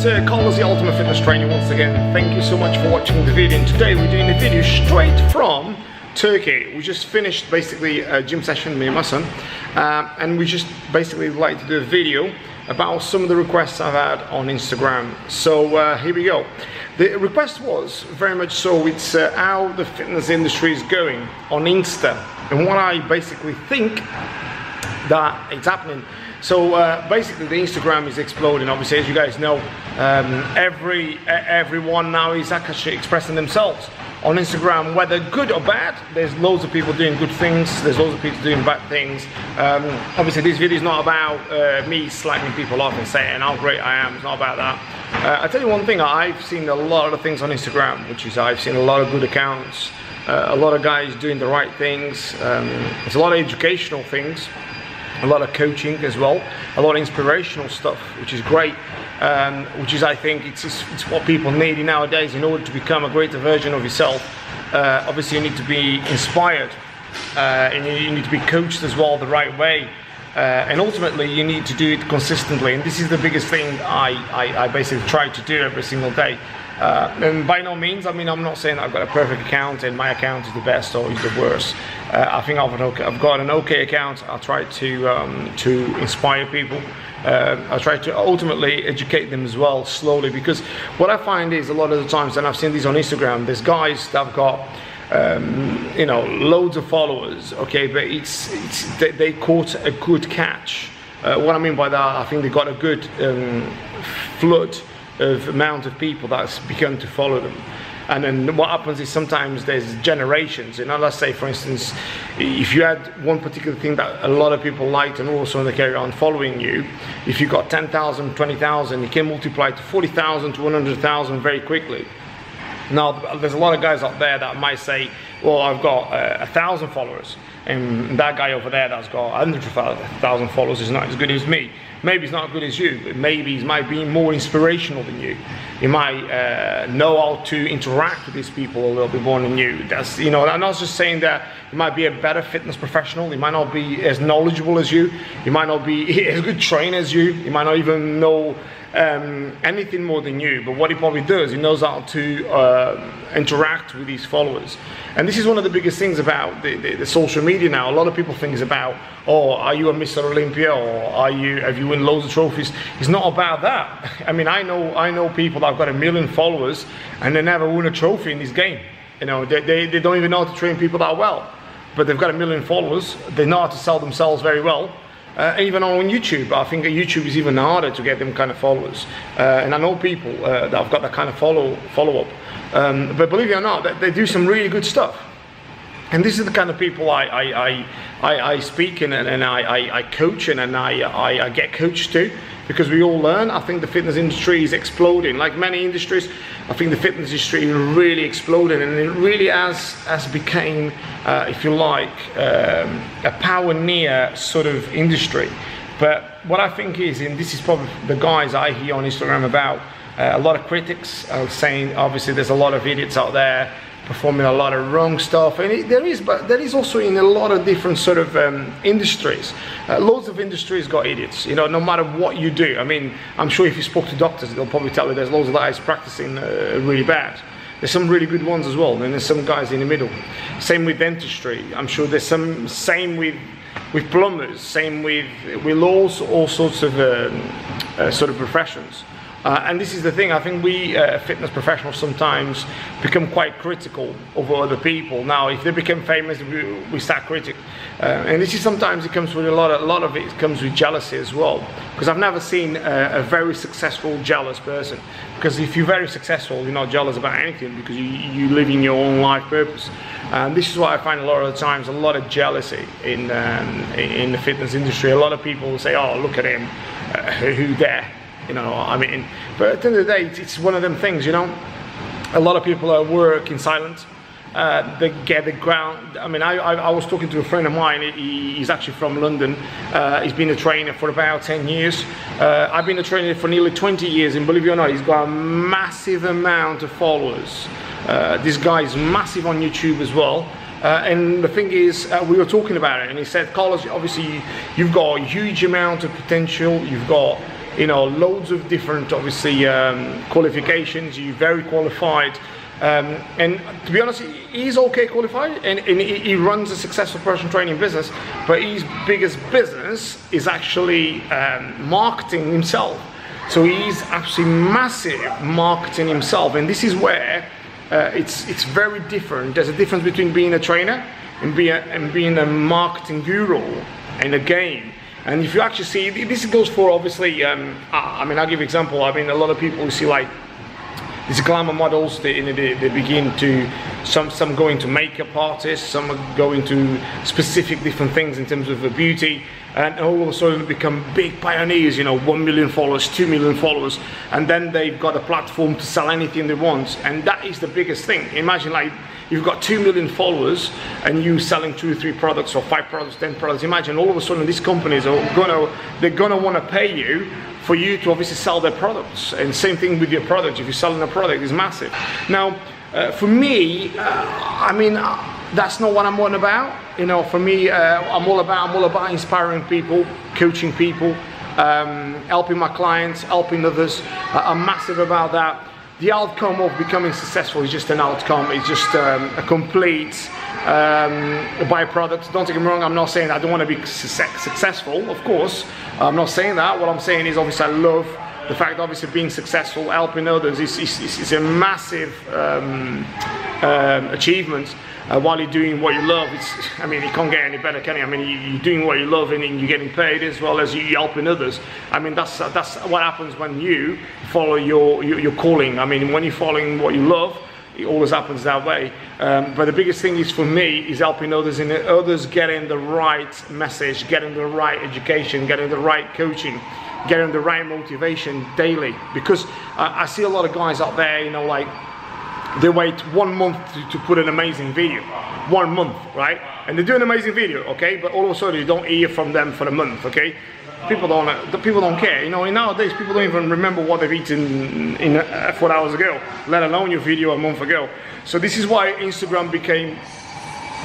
it's Carlos, the Ultimate Fitness Trainer once again. Thank you so much for watching the video. And today we're doing a video straight from Turkey. We just finished basically a gym session, me and my son, and we just basically like to do a video about some of the requests I've had on Instagram. So here we go. The request was very much so, it's how the fitness industry is going on Insta and what I basically think that it's happening. So basically the Instagram is exploding. Obviously, as you guys know, everyone now is actually expressing themselves on Instagram, whether good or bad. There's loads of people doing good things, there's loads of people doing bad things. Obviously this video is not about me slagging people off and saying how great I am. It's not about that. I'll tell you one thing, I've seen a lot of things on Instagram, which is I've seen a lot of good accounts, a lot of guys doing the right things. There's a lot of educational things, a lot of coaching as well, a lot of inspirational stuff, which is great, which is, I think, it's what people need nowadays in order to become a greater version of yourself. Obviously you need to be inspired, and you need to be coached as well the right way, and ultimately you need to do it consistently, and this is the biggest thing I basically try to do every single day. And by no means, I mean, I'm not saying I've got a perfect account and my account is the best or is the worst. I think I've got an okay account. I'll try to inspire people. I'll try to ultimately educate them as well, slowly, because what I find is a lot of the times, and I've seen these on Instagram, there's guys that have got you know, loads of followers, okay, but they caught a good catch. What I mean by that, I think they got a good flood of amount of people that's begun to follow them. And then what happens is sometimes there's generations, you know, let's say for instance, if you had one particular thing that a lot of people liked and also they carry on following you, if you got 10,000, 20,000, you can multiply to 40,000 to 100,000 very quickly. Now there's a lot of guys out there that might say, well, I've got 1,000 followers, and that guy over there that's got 100,000 followers is not as good as me. Maybe he's not as good as you, maybe he might be more inspirational than you. He might know how to interact with these people a little bit more than you. That's, you know, I'm not just saying that he might be a better fitness professional, he might not be as knowledgeable as you, he might not be as good trainer as you, he might not even know anything more than you, but what he probably does, he knows how to interact with his followers. And this is one of the biggest things about the social media now. A lot of people think it's about, oh, are you a Mr. Olympia, or have you won loads of trophies? It's not about that. I mean, I know people that have got 1 million followers and they never won a trophy in this game. You know, they don't even know how to train people that well, but they've got 1 million followers. They know how to sell themselves very well. Even on YouTube, I think YouTube is even harder to get them kind of followers. And I know people that have got that kind of follow-up. But believe it or not, they do some really good stuff. And this is the kind of people I speak and I coach and I get coached to, because we all learn. I think the fitness industry is exploding. Like many industries, I think the fitness industry is really exploding, and it really has become, if you like, a pioneer sort of industry. But what I think is, and this is probably the guys I hear on Instagram about, a lot of critics are saying, obviously there's a lot of idiots out there performing a lot of wrong stuff, and there is also in a lot of different sort of industries. Loads of industries got idiots, you know, no matter what you do. I mean, I'm sure if you spoke to doctors, they'll probably tell you there's loads of guys practicing really bad. There's some really good ones as well, and there's some guys in the middle. Same with dentistry. I'm sure there's some, same with plumbers, same with all sorts of sort of professions. And this is the thing, I think we fitness professionals sometimes become quite critical of other people. Now, if they become famous, we start critical. And this is sometimes, it comes with a lot of it comes with jealousy as well. Because I've never seen a very successful jealous person. Because if you're very successful, you're not jealous about anything, because you live in your own life purpose. And this is why I find a lot of the times a lot of jealousy in the fitness industry. A lot of people will say, oh, look at him, who dare? You know, I mean, but at the end of the day, it's one of them things, you know. A lot of people work in silence. They get the ground. I mean, I was talking to a friend of mine. He's actually from London. He's been a trainer for about 10 years. I've been a trainer for nearly 20 years, and believe it or not, he's got a massive amount of followers. This guy is massive on YouTube as well. And the thing is, we were talking about it, and he said, Carlos, obviously you've got a huge amount of potential. You've got you know, loads of different, obviously, qualifications. You're very qualified. And to be honest, he's okay qualified, and he runs a successful personal training business, but his biggest business is actually marketing himself. So he's absolutely massive marketing himself, and this is where it's very different. There's a difference between being a trainer and being a marketing guru in a game. And if you actually see, this goes for, obviously, I mean, I'll give you an example. I mean, a lot of people, you see, like, these glamour models, they begin to, some go into makeup artists, some are going to specific different things in terms of beauty, and all of a sudden become big pioneers, you know, 1 million followers, 2 million followers, and then they've got a platform to sell anything they want. And that is the biggest thing. Imagine, like, you've got 2 million followers and you selling 2 or 3 products, or 5 products, 10 products. Imagine all of a sudden these companies are they're gonna want to pay you for you to obviously sell their products. And same thing with your product. If you're selling a product, it's massive. Now, for me, I mean, that's not what I'm on about. You know, for me, I'm all about inspiring people, coaching people, helping my clients, helping others. I'm massive about that. The outcome of becoming successful is just an outcome. It's just a complete byproduct. Don't take me wrong, I'm not saying I don't want to be successful, of course. I'm not saying that. What I'm saying is, obviously, I love the fact that, obviously, being successful, helping others is a massive achievement. While you're doing what you love, I mean, it can't get any better, can it? I mean, you're doing what you love, and you're getting paid, as well as you helping others. I mean, that's what happens when you follow your calling. I mean, when you're following what you love, it always happens that way. But the biggest thing is, for me, is helping others, and others getting the right message, getting the right education, getting the right coaching, getting the right motivation daily. Because I see a lot of guys out there, you know, like, they wait 1 month to put an amazing video. 1 month, right? And they do an amazing video, okay? But all of a sudden you don't hear from them for a month, okay? People don't care. You know, nowadays people don't even remember what they've eaten in 4 hours ago, let alone your video a month ago. So this is why Instagram became,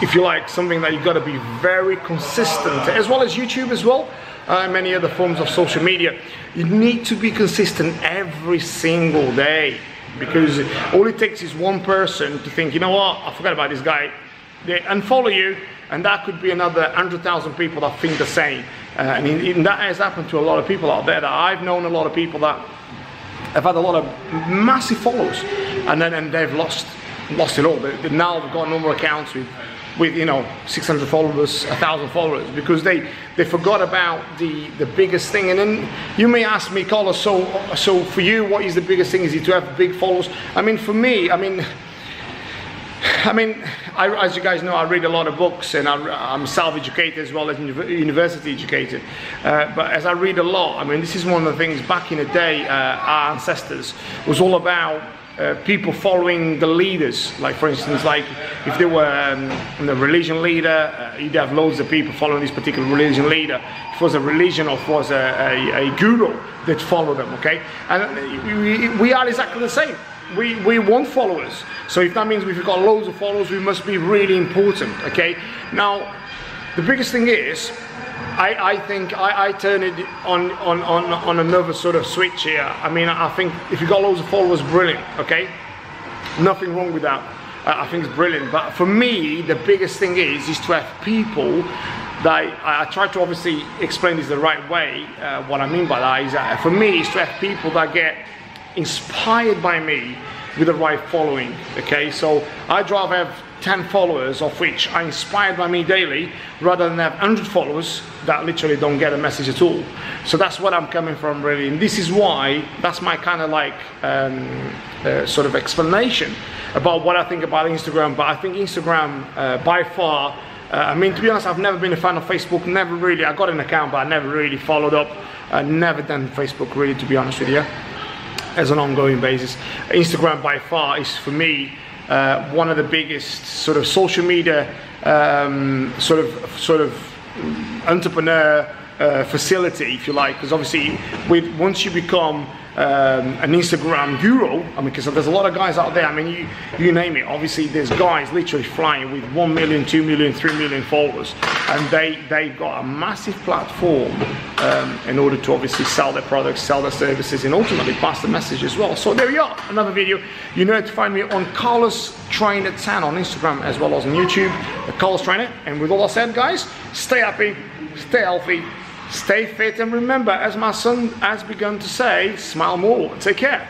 if you like, something that you've got to be very consistent, as well as YouTube as well. Many other forms of social media. You need to be consistent every single day. Because all it takes is one person to think, you know what, I forgot about this guy. They unfollow you, and that could be another 100,000 people that think the same. And that has happened to a lot of people out there. That I've known a lot of people that have had a lot of massive followers, and they've lost it all. Now they've got normal accounts with you know, 600 followers, 1,000 followers, because they forgot about the biggest thing. And then you may ask me, Carlos, so for you, what is the biggest thing? Is it to have big followers? I mean, for me, I mean, as you guys know, I read a lot of books, and I'm self-educated as well as university educated. But as I read a lot, I mean, this is one of the things back in the day, our ancestors was all about people following the leaders. Like, for instance, like if they were a religion leader, you'd have loads of people following this particular religion leader. If it was a religion, or if it was a guru, they'd follow them, okay? And we are exactly the same. We want followers. So if that means we've got loads of followers, we must be really important, okay? Now, the biggest thing is, I think I turn it on another sort of switch here. I mean, I think if you've got loads of followers, brilliant, okay? Nothing wrong with that. I think it's brilliant. But for me, the biggest thing is to have people that I try to obviously explain this the right way. What I mean by that is that for me, is to have people that get inspired by me with the right following, okay? So I'd rather have 10 followers of which are inspired by me daily, rather than have 100 followers that literally don't get a message at all. So that's what I'm coming from, really. And this is why, that's my kind of like sort of explanation about what I think about Instagram. But I think Instagram by far, I mean, to be honest, I've never been a fan of Facebook, never really. I got an account, but I never really followed up. Never done Facebook, really, to be honest with you, as an ongoing basis. Instagram by far is, for me, one of the biggest sort of social media sort of entrepreneur facility, if you like, because obviously once you become an Instagram guru, I mean, because there's a lot of guys out there, I mean, you name it, obviously there's guys literally flying with 1 million, 2 million, 3 million followers. and they've got a massive platform in order to obviously sell their products, sell their services, and ultimately pass the message as well. So there you are, another video. You know to find me on Carlos Trainer 10 on Instagram as well as on YouTube, Carlos Trainer. And with all that said, guys, stay happy, stay healthy, stay fit, and remember, as my son has begun to say, smile more. Take care.